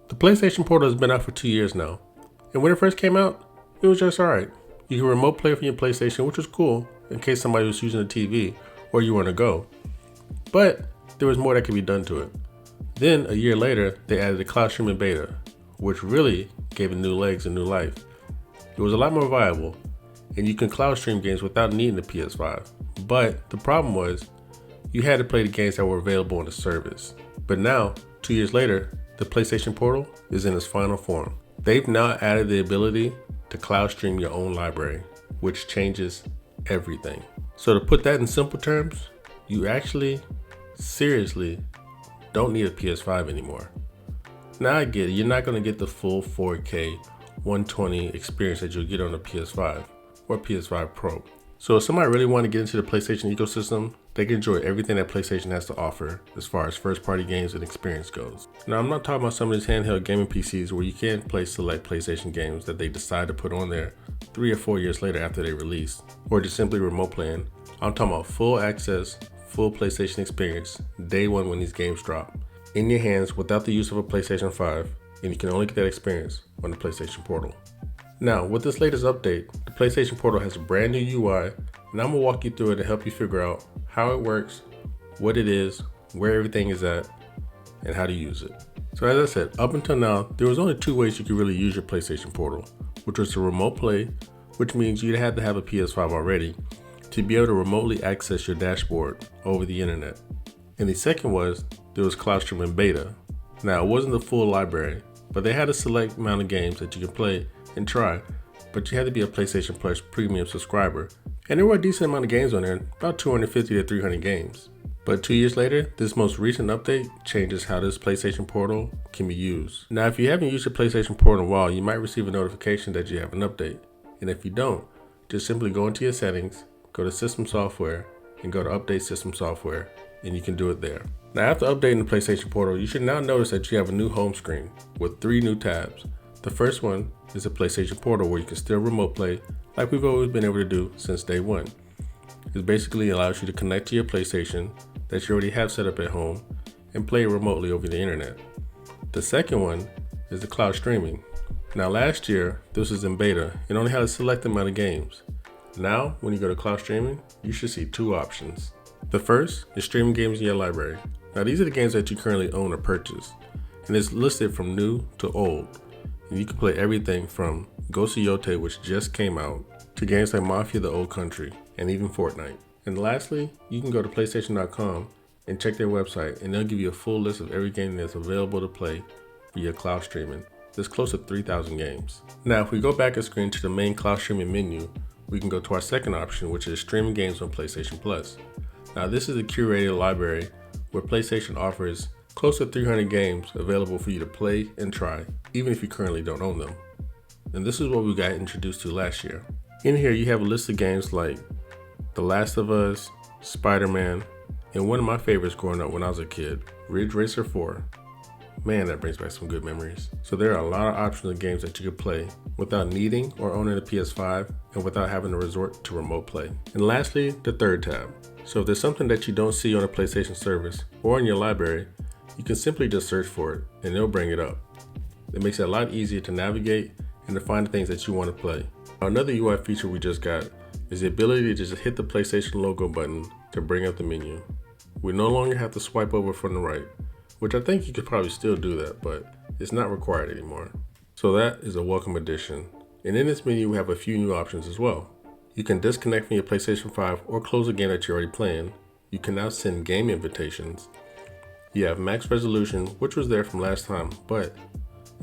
The PlayStation Portal has been out for 2 years now, and when it first came out, it was just alright. You can remote play from your PlayStation, which was cool in case somebody was using a TV or you were on a go. But there was more that could be done to it. Then, a year later, they added the cloud streaming beta, which really gave it new legs and new life. It was a lot more viable, and you can cloud stream games without needing the PS5. But the problem was, you had to play the games that were available on the service. But now, 2 years later, the PlayStation Portal is in its final form. They've now added the ability to cloud stream your own library, which changes everything. So to put that in simple terms, you actually, seriously, don't need a PS5 anymore. Now I get it, you're not going to get the full 4K 120 experience that you'll get on a PS5 or PS5 Pro. So if somebody really want to get into the PlayStation ecosystem, they can enjoy everything that PlayStation has to offer as far as first party games and experience goes. Now I'm not talking about some of these handheld gaming PCs where you can't play select PlayStation games that they decide to put on there 3 or 4 years later after they release, or just simply remote playing. I'm talking about full access, full PlayStation experience, day one when these games drop, in your hands without the use of a PlayStation 5, and you can only get that experience on the PlayStation Portal. Now, with this latest update, the PlayStation Portal has a brand new UI, and I'm going to walk you through it to help you figure out how it works, what it is, where everything is at, and how to use it. So as I said, up until now, there was only 2 ways you could really use your PlayStation Portal, which was to remote play, which means you'd have to have a PS5 already, to be able to remotely access your dashboard over the internet. And the second was, there was cloud streaming beta. Now it wasn't the full library, but they had a select amount of games that you could play and try, but you had to be a PlayStation Plus premium subscriber. And there were a decent amount of games on there, about 250 to 300 games. But 2 years later, this most recent update changes how this PlayStation Portal can be used. Now if you haven't used your PlayStation Portal in a while, you might receive a notification that you have an update. And if you don't, just simply go into your settings, go to System Software, and go to Update System Software, and you can do it there. Now after updating the PlayStation Portal, you should now notice that you have a new home screen with 3 new tabs. The first one is the PlayStation Portal, where you can still remote play like we've always been able to do since day one. It basically allows you to connect to your PlayStation that you already have set up at home and play it remotely over the internet. The second one is the cloud streaming. Now last year, this was in beta and only had a select amount of games. Now, when you go to cloud streaming, you should see 2 options. The first is streaming games in your library. Now these are the games that you currently own or purchase, and it's listed from new to old. And you can play everything from Ghost of Yote, which just came out, to games like Mafia: The Old Country, and even Fortnite. And lastly, you can go to PlayStation.com and check their website, and they'll give you a full list of every game that's available to play via cloud streaming. There's close to 3,000 games. Now if we go back a screen to the main cloud streaming menu, we can go to our second option, which is streaming games on PlayStation Plus. Now this is a curated library where PlayStation offers close to 300 games available for you to play and try, even if you currently don't own them. And this is what we got introduced to last year. In here you have a list of games like The Last of Us, Spider-Man, and one of my favorites growing up when I was a kid, Ridge Racer 4. Man, that brings back some good memories. So there are a lot of options of games that you could play without needing or owning a PS5 and without having to resort to remote play. And lastly, the third tab. So if there's something that you don't see on a PlayStation service or in your library, you can simply just search for it and it'll bring it up. It makes it a lot easier to navigate and to find the things that you want to play. Another UI feature we just got is the ability to just hit the PlayStation logo button to bring up the menu. We no longer have to swipe over from the right, which I think you could probably still do that, but it's not required anymore. So that is a welcome addition. And in this menu, we have a few new options as well. You can disconnect from your PlayStation 5 or close a game that you're already playing. You can now send game invitations. You have max resolution, which was there from last time, but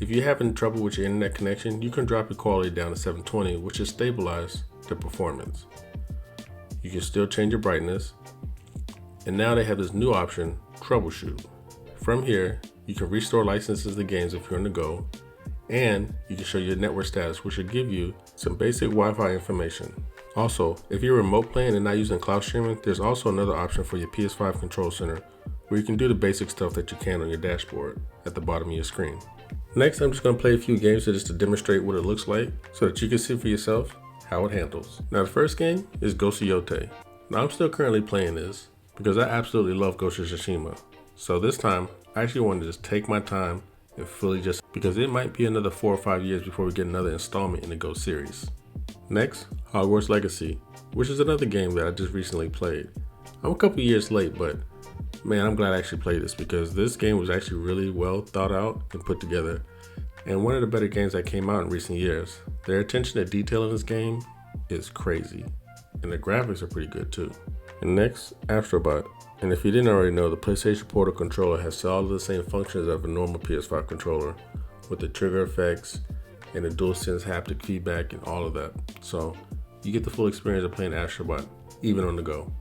if you're having trouble with your internet connection, you can drop your quality down to 720, which is stabilized to performance. You can still change your brightness. And now they have this new option, troubleshoot. From here, you can restore licenses to games if you're on the go, and you can show your network status, which will give you some basic Wi-Fi information. Also, if you're remote playing and not using cloud streaming, there's also another option for your PS5 control center, where you can do the basic stuff that you can on your dashboard at the bottom of your screen. Next, I'm just going to play a few games just to demonstrate what it looks like, so that you can see for yourself how it handles. Now the first game is Ghost of Yote. Now I'm still currently playing this, because I absolutely love Ghost of Tsushima. So this time, I actually wanted to just take my time and fully just because it might be another 4 or 5 years before we get another installment in the Go series. Next, Hogwarts Legacy, which is another game that I just recently played. I'm a couple years late, but man, I'm glad I actually played this because this game was actually really well thought out and put together, and one of the better games that came out in recent years. Their attention to detail in this game is crazy, and the graphics are pretty good too. And next, Astrobot. And if you didn't already know, the PlayStation Portal controller has all of the same functions of a normal PS5 controller, with the trigger effects and the DualSense haptic feedback and all of that. So you get the full experience of playing Astrobot, even on the go.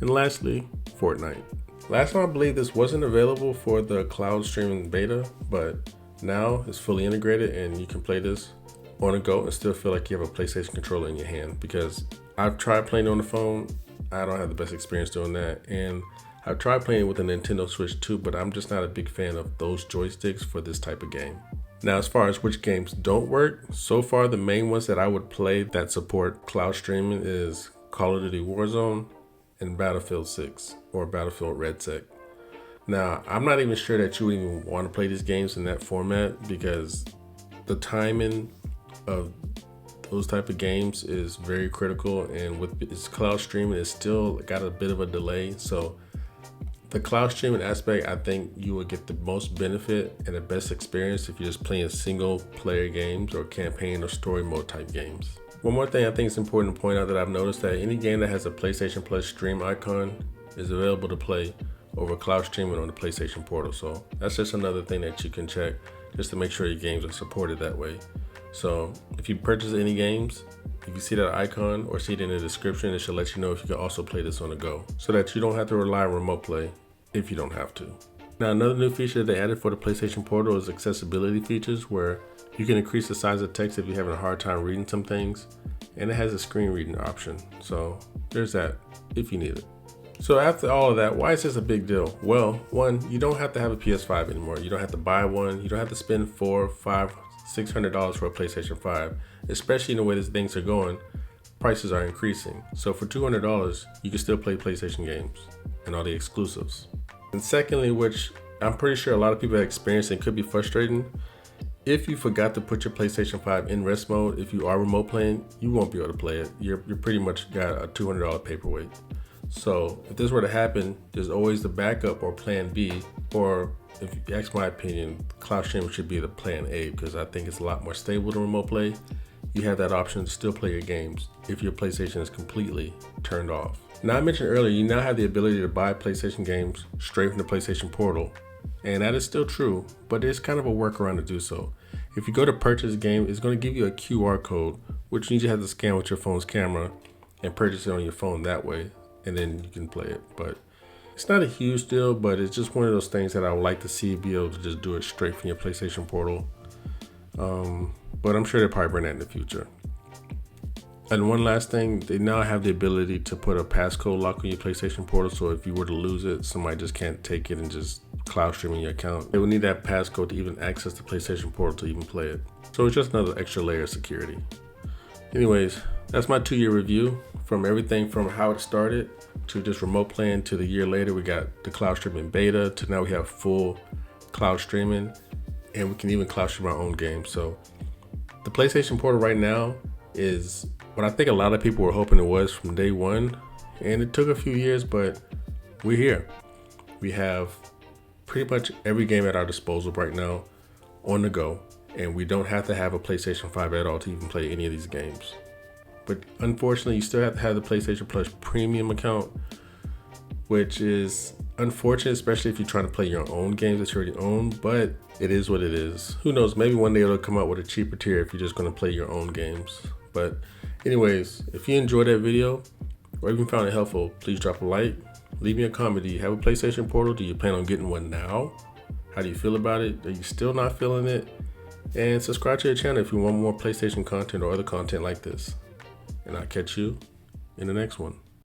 And lastly, Fortnite. Last time I believe this wasn't available for the cloud streaming beta, but now it's fully integrated and you can play this on the go and still feel like you have a PlayStation controller in your hand, because I've tried playing on the phone. I don't have the best experience doing that, and I've tried playing with a Nintendo Switch too, but I'm just not a big fan of those joysticks for this type of game. Now, as far as which games don't work, so far the main ones that I would play that support cloud streaming is Call of Duty Warzone and Battlefield 6 or Battlefield Red Sec. Now, I'm not even sure that you would even want to play these games in that format, because the timing of those type of games is very critical, and with its cloud streaming, it's still got a bit of a delay. So the cloud streaming aspect, I think you will get the most benefit and the best experience if you're just playing single player games or campaign or story mode type games. One more thing I think it's important to point out that I've noticed, that any game that has a PlayStation Plus stream icon is available to play over cloud streaming on the PlayStation Portal. So that's just another thing that you can check just to make sure your games are supported that way. So if you purchase any games, if you see that icon or see it in the description, it should let you know if you can also play this on the go, so that you don't have to rely on remote play if you don't have to. Now, another new feature they added for the PlayStation Portal is accessibility features, where you can increase the size of text if you're having a hard time reading some things, and it has a screen reading option. So there's that if you need it. So after all of that, why is this a big deal? Well, one, you don't have to have a PS5 anymore. You don't have to buy one. You don't have to spend $400, $500, $600 for a PlayStation 5, especially in the way that things are going. Prices are increasing. So for $200, you can still play PlayStation games and all the exclusives. And secondly, which I'm pretty sure a lot of people have experienced and could be frustrating, if you forgot to put your PlayStation 5 in rest mode, if you are remote playing, you won't be able to play it. You're pretty much got a $200 paperweight. So if this were to happen, there's always the backup or plan B, or if you ask my opinion, cloud streaming should be the plan A, because I think it's a lot more stable than remote play. You have that option to still play your games if your PlayStation is completely turned off. Now, I mentioned earlier, you now have the ability to buy PlayStation games straight from the PlayStation Portal, and that is still true, but there's kind of a workaround to do so. If you go to purchase a game, it's going to give you a QR code, which means you have to scan with your phone's camera and purchase it on your phone that way, and then you can play it. But it's not a huge deal, but it's just one of those things that I would like to see, be able to just do it straight from your PlayStation Portal. But I'm sure they'll probably bring that in the future. And one last thing, they now have the ability to put a passcode lock on your PlayStation Portal, so if you were to lose it, somebody just can't take it and just cloud stream in your account. They would need that passcode to even access the PlayStation Portal to even play it. So it's just another extra layer of security. Anyways, that's my 2-year review, from everything from how it started to just remote playing to the year later we got the cloud streaming beta to now we have full cloud streaming, and we can even cloud stream our own games. So the PlayStation Portal right now is what I think a lot of people were hoping it was from day one, and it took a few years, but we're here. We have pretty much every game at our disposal right now on the go, and we don't have to have a PlayStation 5 at all to even play any of these games. But unfortunately, you still have to have the PlayStation Plus premium account, which is unfortunate, especially if you're trying to play your own games that you already own, but it is what it is. Who knows, maybe one day it'll come out with a cheaper tier if you're just going to play your own games. But anyways, if you enjoyed that video or even found it helpful, please drop a like, leave me a comment. Do you have a PlayStation Portal? Do you plan on getting one now? How do you feel about it? Are you still not feeling it? And subscribe to the channel if you want more PlayStation content or other content like this. And I'll catch you in the next one.